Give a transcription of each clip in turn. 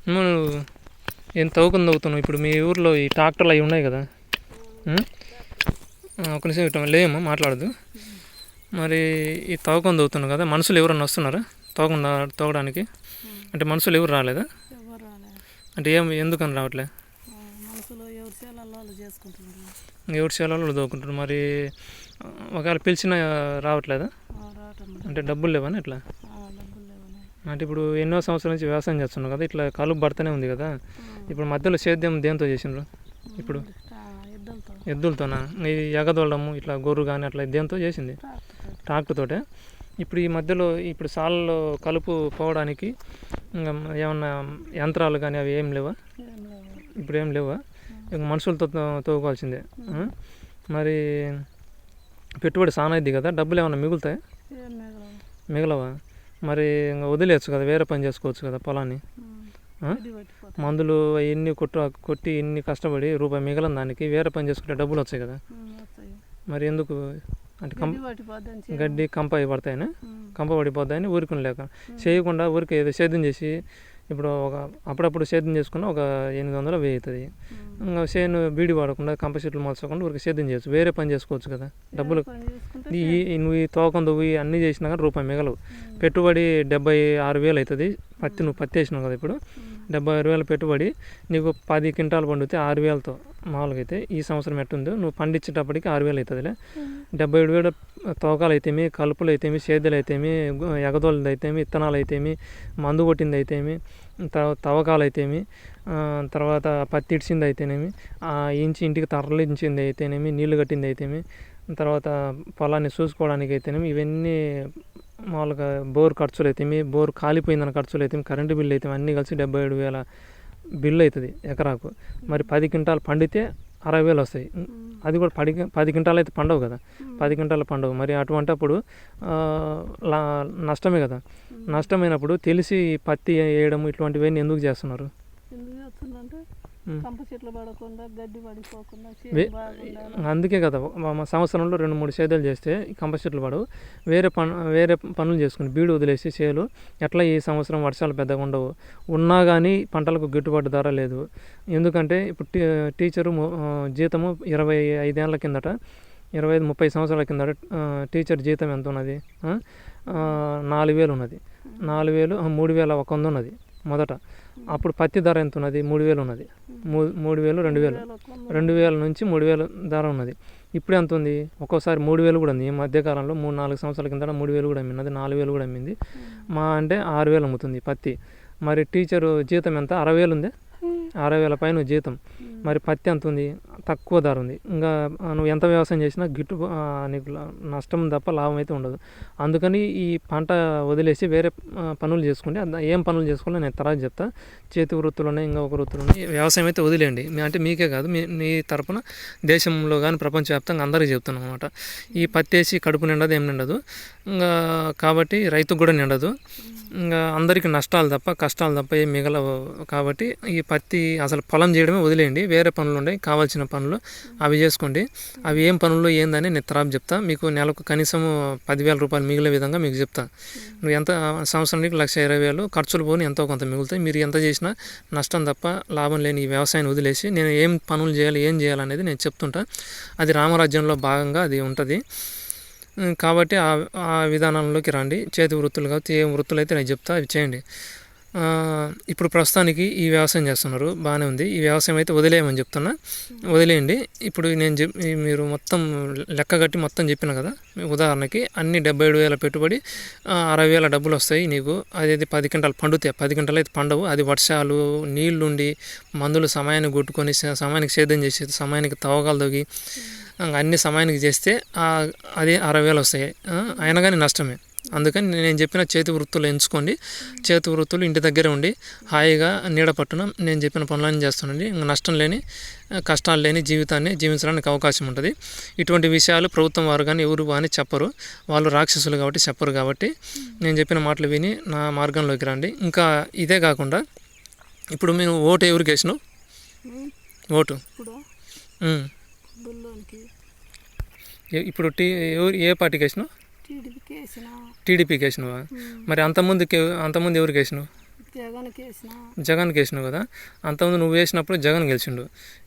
నువ్వు ఏం తవ్వుతున్నావు ఇప్పుడు మీ ఊర్లో ఈ ట్రాక్టర్లు అవి ఉన్నాయి కదా? ఒక నిమిషం ఇట్లా లేమ్మా, మాట్లాడదు. మరి ఈ తవ్వుతున్నావు కదా, మనుషులు ఎవరన్నా వస్తున్నారా తవ్వడానికి? అంటే మనుషులు ఎవరు రాలేదా? అంటే ఎందుకని రావట్లే? ఎవరి చేలలో తవ్వుకుంటారు. మరి ఒకవేళ పిలిచినా రావట్లేదా? అంటే డబ్బులు లేవని ఎట్లా? అంటే ఇప్పుడు ఎన్నో సంవత్సరాల నుంచి వ్యవసాయం చేస్తున్నావు కదా, ఇట్లా కలుపు పడుతూనే ఉంది కదా. ఇప్పుడు మధ్యలో సేద్యం దేంతో చేసిండ్రు? ఇప్పుడు ఎద్దులతోనా? ఈ ఎగదోళము ఇట్లా గొర్రు కానీ అట్లా దేంతో చేసింది? ట్రాక్టర్ తోటే. ఇప్పుడు ఈ మధ్యలో ఇప్పుడు సాలలో కలుపు పోవడానికి ఇంకా ఏమన్నా యంత్రాలు కానీ అవి ఏం లేవా? ఇప్పుడు ఏం లేవా? ఇంక మనుషులతో తవ్వుకోవాల్సిందే. మరి పెట్టుబడి చాలా అయింది కదా, డబ్బులు ఏమన్నా మిగులుతాయి? మిగలవా? మరి ఇంకా వదిలేయచ్చు కదా, వేరే పని చేసుకోవచ్చు కదా పొలాన్ని. మందులు ఎన్ని కొట్టి ఇన్ని కష్టపడి రూపాయి మిగలని దానికి వేరే పని చేసుకుంటే డబ్బులు వచ్చాయి కదా. మరి ఎందుకు? అంటే గడ్డి కంప పడతాయని, కంప పడిపోతాయని ఊరుకుని లేక చేయకుండా ఊరికి ఏదో సేద్యం చేసి ఇప్పుడు అప్పుడప్పుడు సేద్యం చేసుకున్న ఒక 800 1000 అవుతుంది. ఇంకా చేను బీడి వాడకుండా కంప చెట్లు మోల్చకుండా ఊరికి సేద్యం చేయొచ్చు, వేరే పని చేసుకోవచ్చు కదా. డబ్బులు నువ్వు ఈ తోకం దువ్వి అన్నీ చేసినా కానీ రూపాయి మిగలవు. పెట్టుబడి 76,000 అవుతుంది. నువ్వు పత్తి వేసినావు కదా, ఇప్పుడు 76,000 పెట్టుబడి, నీకు 10 క్వింటాలు పండితే 6,000తో మామూలుగా అయితే ఈ సంవత్సరం ఎట్టుందో నువ్వు పండించేటప్పటికి 6,000 అవుతుందిలే. 77,000 తోకాలు అయితేమి, కలుపులు అయితేమి, సేద్యలు అయితేమి, ఎగదోళ్ళది అయితేమి, విత్తనాలు అయితేమి, మందు కొట్టింది అయితేమి, తవ్వకాలు అయితేమి, తర్వాత పత్తి ఇడిచింది అయితేనేమి, ఇంటికి తరలించింది అయితేనేమి, నీళ్లు కట్టింది అయితేమి, తర్వాత పొలాన్ని చూసుకోవడానికి అయితేనేమి, ఇవన్నీ మామూలుగా బోర్ ఖర్చులు అయితేమి, బోర్ కాలిపోయిందని ఖర్చులు అయితేమి, కరెంటు బిల్లు అయితే అన్నీ కలిసి 77,000 బిల్లు అవుతుంది ఎకరాకు. మరి 10 క్వింటాలు పండితే 60,000 వస్తాయి. అది కూడా 10 క్వింటాలు అయితే పండవు కదా, 10 క్వింటాలు పండవు. మరి అటువంటిప్పుడు నష్టమే కదా. నష్టమైనప్పుడు తెలిసి పత్తి వేయడం ఇటువంటివన్నీ ఎందుకు చేస్తున్నారు? అందుకే కదా సంవత్సరంలో 2-3 సేద్యాలు చేస్తే కంప చెట్లు పడవు. వేరే పనులు చేసుకుని బీడు వదిలేసి చేలు ఎట్లా ఈ సంవత్సరం వర్షాలు పెద్దగా ఉండవు. ఉన్నా కానీ పంటలకు గిట్టుబాటు ధర లేదు. ఎందుకంటే ఇప్పుడు టీచరు జీతము 25 ఏళ్ళ కిందట, 25-30 సంవత్సరాల కిందట టీచర్ జీతం ఎంత ఉన్నది? 4,000 ఉన్నది. 4,000 3,100 ఉన్నది మొదట. అప్పుడు పత్తి ధర ఎంత ఉన్నది? 3,000 ఉన్నది. 3,000 2,000 నుంచి 3,000 ధర ఉన్నది. ఇప్పుడు ఎంత ఉంది? ఒక్కోసారి 3,000 కూడా ఉంది. ఈ మధ్యకాలంలో 3-4 సంవత్సరాల కింద 3,000 కూడా అమ్మింది, 4,000 కూడా అమ్మింది. మా అంటే 6,000 అమ్ముతుంది పత్తి. మరి టీచరు జీతం ఎంత? 60,000 ఉంది. 60,000 పైన జీతం. మరి పత్తి ఎంత ఉంది? తక్కువ ధర ఉంది. ఇంకా నువ్వు ఎంత వ్యవసాయం చేసినా నీకు నష్టం తప్ప లాభం అయితే ఉండదు. అందుకని ఈ పంట వదిలేసి వేరే పనులు చేసుకుంటే ఏం పనులు చేసుకోవాలో నేను తర్వాత చెప్తా. చేతి వృత్తులున్నాయి, ఇంకా ఒక వృత్తులు ఉన్నాయి. వ్యవసాయం అయితే వదిలేయండి. అంటే మీకే కాదు, మీ తరపున దేశంలో కానీ ప్రపంచవ్యాప్తంగా అందరికీ చెప్తున్నాను అనమాట. ఈ పత్తి వేసి కడుపు నిండదు, ఏం నిండదు. ఇంకా కాబట్టి రైతుకు కూడా నిండదు. ఇంకా అందరికీ నష్టాలు తప్ప కష్టాలు తప్ప ఏం మిగలవు. కాబట్టి ఈ పత్తి అసలు పొలం చేయడమే వదిలేయండి. వేరే పనులు ఉన్నాయి, కావాల్సిన పనులు అవి చేసుకోండి. అవి ఏం పనులు ఏందని నేను తర్వాత చెప్తా. మీకు నెలకు కనీసం 10,000 రూపాయలు మిగిలే విధంగా మీకు చెప్తా. నువ్వు ఎంత సంవత్సరానికి 1,20,000 ఖర్చులు పోని ఎంతో కొంత మిగులుతాయి. మీరు ఎంత చేసినా నష్టం తప్ప లాభం లేని ఈ వ్యవసాయాన్ని వదిలేసి నేను ఏం పనులు చేయాలి, ఏం చేయాలనేది నేను చెప్తుంటా. అది రామరాజ్యంలో భాగంగా అది ఉంటుంది. కాబట్టి ఆ విధానంలోకి రండి. చేతి వృత్తులు కాబట్టి ఏ వృత్తులు అయితే నేను చెప్తా అవి చేయండి. ఇప్పుడు ప్రస్తుతానికి ఈ వ్యవసాయం చేస్తున్నారు, బాగానే ఉంది. ఈ వ్యవసాయం అయితే వదిలేయమని చెప్తున్నా, వదిలేయండి. ఇప్పుడు మీరు మొత్తం లెక్క కట్టి మొత్తం చెప్పిన కదా, ఉదాహరణకి అన్ని 77,000 పెట్టుబడి 60,000 డబ్బులు వస్తాయి నీకు. అదేది 10 క్వింటాలు పండుతాయి. 10 క్వింటాలు అయితే పండవు. అది వర్షాలు, నీళ్లుండి, మందులు సమయానికి కొట్టుకొని, సమయానికి సేద్యం చేసి, సమయానికి తవ్వకాలు తవ్వి అన్ని సమయానికి చేస్తే అది 60,000 వస్తాయి. అయినా కానీ నష్టమే. అందుకని నేను చెప్పిన చేతి వృత్తులు ఎంచుకోండి. చేతి వృత్తులు ఇంటి దగ్గరే ఉండి హాయిగా నీడ పట్టున నేను చెప్పిన పనులన్నీ చేస్తానండి. ఇంకా నష్టం లేని, కష్టాలు లేని జీవితాన్ని జీవించడానికి అవకాశం ఉంటుంది. ఇటువంటి విషయాలు ప్రభుత్వం వారు కానీ ఎవరు కానీ చెప్పరు. వాళ్ళు రాక్షసులు కాబట్టి చెప్పరు. కాబట్టి నేను చెప్పిన మాటలు విని నా మార్గంలోకి రండి. ఇంకా ఇదే కాకుండా ఇప్పుడు మేము ఓటు ఎవరికి వేసినావు? ఓటు ఇప్పుడు ఏ పార్టీకి వేసినావు? టీడీపీకి వేసినావా? మరి అంతకుముందు ఎవరికి వేసినావు? జగన్కి వేసినావు కదా, అంతకుముందు నువ్వు వేసినప్పుడు జగన్ గెలిచిండు.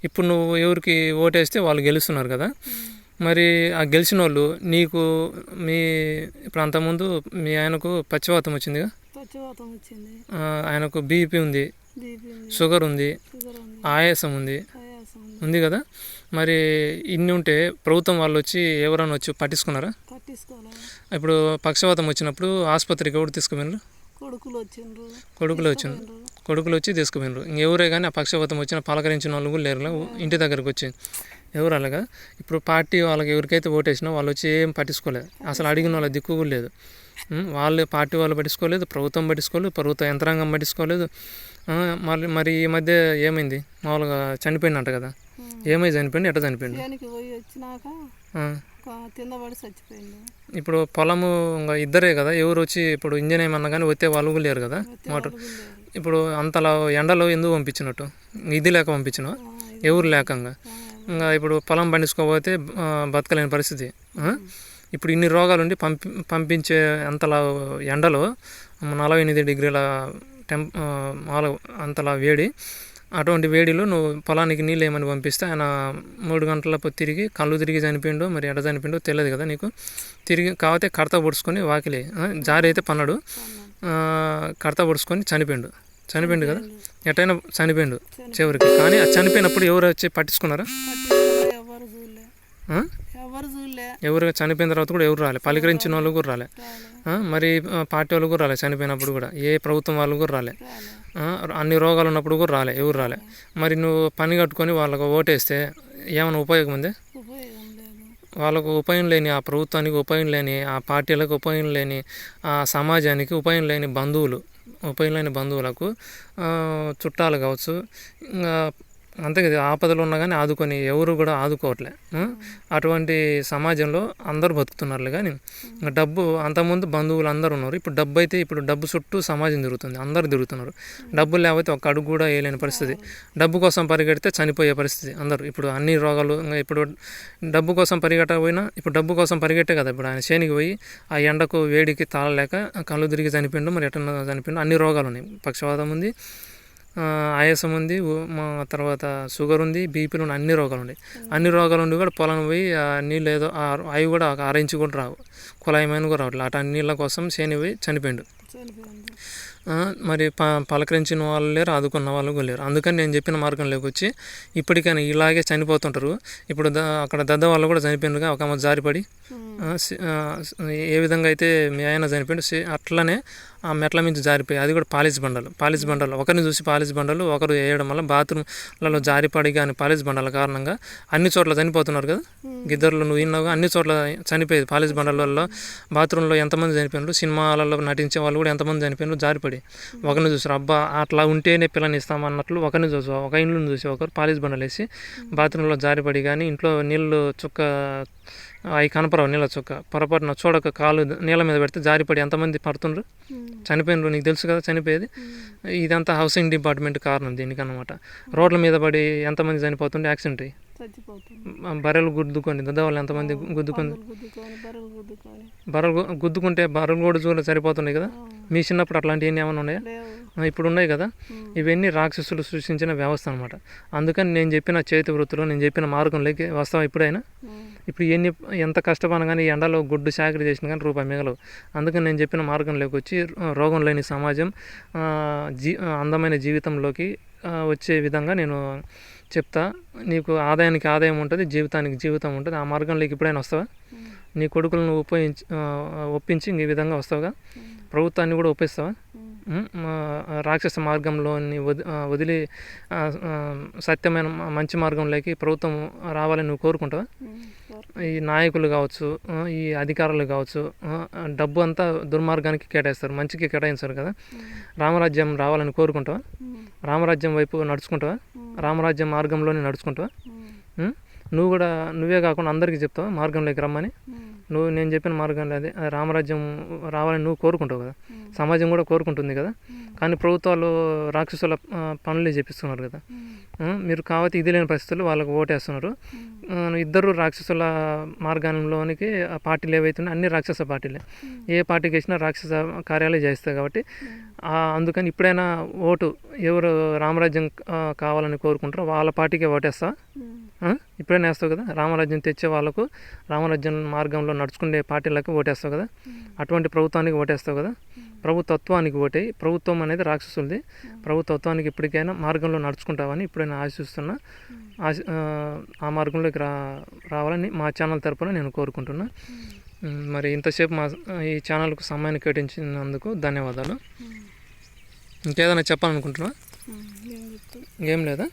ఇప్పుడు నువ్వు ఎవరికి ఓటేస్తే వాళ్ళు గెలుస్తున్నారు కదా. మరి ఆ గెలిచిన వాళ్ళు నీకు ఇప్పుడు అంతకుముందు మీ ఆయనకు పక్షవాతం వచ్చిందిగా, ఆయనకు బీపీ ఉంది, షుగర్ ఉంది, ఆయాసం ఉంది కదా. మరి ఇన్ని ఉంటే ప్రభుత్వం వాళ్ళు వచ్చి ఎవరైనా వచ్చి పట్టించుకున్నారా? ఇప్పుడు పక్షవాతం వచ్చినప్పుడు ఆసుపత్రికి ఎవరు తీసుకుపోయినారు? కొడుకులు వచ్చి తీసుకుపోయినారు. ఇంకెవరే కానీ ఆ పక్షవాతం వచ్చిన పలకరించిన వాళ్ళు కూడా లేరు, ఇంటి దగ్గరకు వచ్చి ఎవరు అలాగా. ఇప్పుడు పార్టీ వాళ్ళకి ఎవరికైతే ఓటేసినా వాళ్ళు వచ్చి ఏం పట్టించుకోలేదు, అసలు అడిగిన వాళ్ళ దిక్కు కూడా లేదు. వాళ్ళు పార్టీ వాళ్ళు పట్టించుకోలేదు, ప్రభుత్వం పట్టించుకోలేదు, ప్రభుత్వ యంత్రాంగం పట్టించుకోలేదు. మరి ఈ మధ్య ఏమైంది, మామూలుగా చనిపోయినట్ట కదా, ఏమై చనిపోయింది, ఎట్లా చనిపోయింది? ఇప్పుడు పొలము ఇంకా ఇద్దరే కదా, ఎవరు వచ్చి ఇప్పుడు ఇంజన్ ఏమన్నా కానీ వచ్చే వాళ్ళు కూడా లేరు కదా మోటార్. ఇప్పుడు అంతలా ఎండలో ఎందుకు పంపించినట్టు, ఇది లేక పంపించినావు, ఎవరు లేకంగా. ఇంకా ఇప్పుడు పొలం పండించుకోకపోతే బతకలేని పరిస్థితి. ఇప్పుడు ఇన్ని రోగాలుండి పంపించే అంతలా ఎండలో 48 డిగ్రీల అంతలా వేడి, అటువంటి వేడిలో నువ్వు పొలానికి నీళ్ళు ఏమని పంపిస్తే ఆయన 3 గంటల తిరిగి కళ్ళు తిరిగి చనిపోయిండో మరి ఎడ చనిపోయిండో తెలియదు కదా నీకు. తిరిగి కాకపోతే కడత పొడుచుకొని వాకిలి జారి అయితే పన్నాడు, కడత పొడుచుకొని చనిపోయిండు కదా, ఎట్టయినా చనిపోయిండు చివరికి. కానీ ఆ చనిపోయినప్పుడు ఎవరు వచ్చి పట్టించుకున్నారా? ఎవరు చనిపోయిన తర్వాత కూడా ఎవరు రాలే, పలకరించిన వాళ్ళు కూడా రాలే, మరి పార్టీ వాళ్ళు కూడా రాలే, చనిపోయినప్పుడు కూడా ఏ ప్రభుత్వం వాళ్ళు కూడా రాలే, అన్ని రోగాలు ఉన్నప్పుడు కూడా రాలే, ఎవరు రాలే. మరి నువ్వు పని కట్టుకొని వాళ్ళకు ఓటేస్తే ఏమైనా ఉపయోగం ఉంది? వాళ్ళకు ఉపయోగం లేని ఆ ప్రభుత్వానికి ఉపయోగం లేని ఆ పార్టీలకు ఉపయోగం లేని ఆ సమాజానికి ఉపయోగం లేని బంధువులకు చుట్టాలు కావచ్చు, ఇంకా అంతే కదా, ఆపదలు ఉన్నా కానీ ఆదుకొని ఎవరు కూడా ఆదుకోవట్లే. అటువంటి సమాజంలో అందరూ బతుకుతున్నారు. కానీ డబ్బు, అంతకుముందు బంధువులు అందరూ ఉన్నారు, ఇప్పుడు డబ్బు అయితే ఇప్పుడు డబ్బు చుట్టూ సమాజం తిరుగుతుంది, అందరు తిరుగుతున్నారు. డబ్బు లేకపోతే ఒక అడుగు కూడా వేయలేని పరిస్థితి, డబ్బు కోసం పరిగెడితే చనిపోయే పరిస్థితి అందరూ. ఇప్పుడు అన్ని రోగాలు, ఇప్పుడు డబ్బు కోసం పరిగెట్టకపోయినా ఇప్పుడు డబ్బు కోసం పరిగెట్టే కదా. ఇప్పుడు ఆయన చేనికి పోయి ఆ ఎండకు వేడికి తాళలేక కళ్ళు తిరిగి చనిపోయిండు, మరి ఎట్లా చనిపోయిండు. అన్ని రోగాలు ఉన్నాయి, పక్షవాతం ఉంది, ఆయాసం ఉంది, తర్వాత షుగర్ ఉంది, బీపీలు ఉన్నాయి, అన్ని రోగాలు ఉన్నాయి. అన్ని రోగాలు ఉండి కూడా పొలం పోయి నీళ్ళు ఏదో అవి కూడా ఆరించి కూడా రావు, కుళాయిమైన కూడా రావట్లేదు. అటు నీళ్ళ కోసం చేని పోయి చనిపోయిండు. మరి పలకరించిన వాళ్ళు లేరు, ఆదుకున్న వాళ్ళు కూడా లేరు. అందుకని నేను చెప్పిన మార్గంలోకి వచ్చి ఇప్పటికైనా ఇలాగే చనిపోతుంటారు. ఇప్పుడు అక్కడ దద్ద వాళ్ళు కూడా చనిపోయినగా, ఒక ఆమె జారిపడి ఏ విధంగా అయితే మీ ఆయన చనిపోయిండు అట్లనే ఆ మెట్ల మించి జారిపోయి, అది కూడా పాలిష్ బండలు ఒకరిని చూసి పాలిష్ బండలు ఒకరు వేయడం వల్ల బాత్రూమ్లలో జారిపడి కానీ పాలిష్ బండల కారణంగా అన్ని చోట్ల చనిపోతున్నారు కదా. గిద్దరులో నువ్వు విన్నావుగా, అన్ని చోట్ల చనిపోయేది పాలిష్ బండల వల్ల. బాత్రూంలో ఎంతమంది చనిపోయినారు, సినిమాలలో నటించే వాళ్ళు కూడా ఎంతమంది చనిపోయినారు జారిపడి. ఒకరిని చూసారు, అబ్బా అట్లా ఉంటేనే పిల్లని ఇస్తామన్నట్లు ఒకరిని చూసి, ఒక ఇండ్లను చూసి ఒకరు పాలిష్ బండలు వేసి బాత్రూంలో జారిపడి కానీ ఇంట్లో నీళ్ళు చుక్క అవి కనపరావు, నీళ్ళ చుక్క పొరపాటున చూడక కాలు నీళ్ళ మీద పెడితే జారిపడి ఎంతమంది పడుతుండ్రు, చనిపోయినరు. నీకు తెలుసు కదా చనిపోయేది. ఇదంతా హౌసింగ్ డిపార్ట్మెంట్ కారణం దీనికి అన్నమాట. రోడ్ల మీద పడి ఎంతమంది చనిపోతుండే, యాక్సిడెంట్ అయ్యి బర్రెలు గుద్దుకొని, దద్దవాళ్ళు ఎంతమంది గుద్దుకుంటే బర్రెలు కూడా చూడ సరిపోతున్నాయి కదా. మీ చిన్నప్పుడు అట్లాంటివన్నీ ఏమైనా ఉన్నాయా? ఇప్పుడు ఉన్నాయి కదా. ఇవన్నీ రాక్షసులు సృష్టించిన వ్యవస్థ అనమాట. అందుకని నేను చెప్పిన చేతి వృత్తిలో, నేను చెప్పిన మార్గంలోకి వస్తావా ఇప్పుడైనా? ఇప్పుడు ఎంత కష్టపడినా కానీ ఎండలో గుడ్డు చాకరీ చేసినా కానీ రూపాయి మిగలవు. అందుకని నేను చెప్పిన మార్గంలోకి వచ్చి రోగం లేని సమాజం, అందమైన జీవితంలోకి వచ్చే విధంగా నేను చెప్తా. నీకు ఆదాయానికి ఆదాయం ఉంటుంది, జీవితానికి జీవితం ఉంటుంది. ఆ మార్గంలోకి ఇప్పుడైనా వస్తావా? నీ కొడుకులను ఒప్పించి ఈ విధంగా వస్తావుగా, ప్రభుత్వాన్ని కూడా ఒప్పిస్తావా? రాక్షస మార్గంలోని వదిలి సత్యమైన మంచి మార్గంలోకి ప్రభుత్వం రావాలని నువ్వు కోరుకుంటావా? ఈ నాయకులు కావచ్చు, ఈ అధికారులు కావచ్చు, డబ్బు అంతా దుర్మార్గానికి కేటాయిస్తారు, మంచికి కేటాయిస్తారు కదా. రామరాజ్యం రావాలని కోరుకుంటావా? రామరాజ్యం వైపు నడుచుకుంటావా? రామరాజ్యం మార్గంలోనే నడుచుకుంటావా? నువ్వే కాకుండా అందరికీ చెప్తావా మార్గంలోకి రమ్మని? నువ్వు నేను చెప్పిన మార్గంలో అదే రామరాజ్యం రావాలని నువ్వు కోరుకుంటావు కదా, సమాజం కూడా కోరుకుంటుంది కదా. కానీ ప్రభుత్వాలు రాక్షసుల పనులే చేపిస్తున్నారు కదా. మీరు కాకపోతే ఇది లేని పరిస్థితుల్లో వాళ్ళకు ఓటేస్తున్నారు. ఇద్దరు రాక్షసుల మార్గంలోనికి ఆ పార్టీలు ఏవైతే అన్ని రాక్షస పార్టీలే. ఏ పార్టీకి వేసినా రాక్షస కార్యాలే చేస్తాయి కాబట్టి అందుకని ఇప్పుడైనా ఓటు ఎవరు రామరాజ్యం కావాలని కోరుకుంటారో వాళ్ళ పార్టీకే ఓటేస్తా. ఇప్పుడైనా వేస్తావు కదా, రామరాజ్యం తెచ్చే వాళ్ళకు రామరాజ్యం మార్గంలో నడుచుకునే పార్టీలకు ఓటేస్తావు కదా, అటువంటి ప్రభుత్వానికి ఓటేస్తావు కదా. ప్రభుత్వానికి ఓటేయి. ప్రభుత్వం అనేది రాక్షసులది. ప్రభుత్వానికి ఇప్పటికైనా మార్గంలో నడుచుకుంటావని ఇప్పుడైనా ఆశిస్తున్నా. ఆ మార్గంలోకి రావాలని మా ఛానల్ తరపున నేను కోరుకుంటున్నా. మరి ఇంతసేపు ఈ ఛానల్కు సమయాన్ని కేటాయించినందుకు ధన్యవాదాలు. ఇంకేదైనా చెప్పాలనుకుంటున్నా? ఏం లేదా?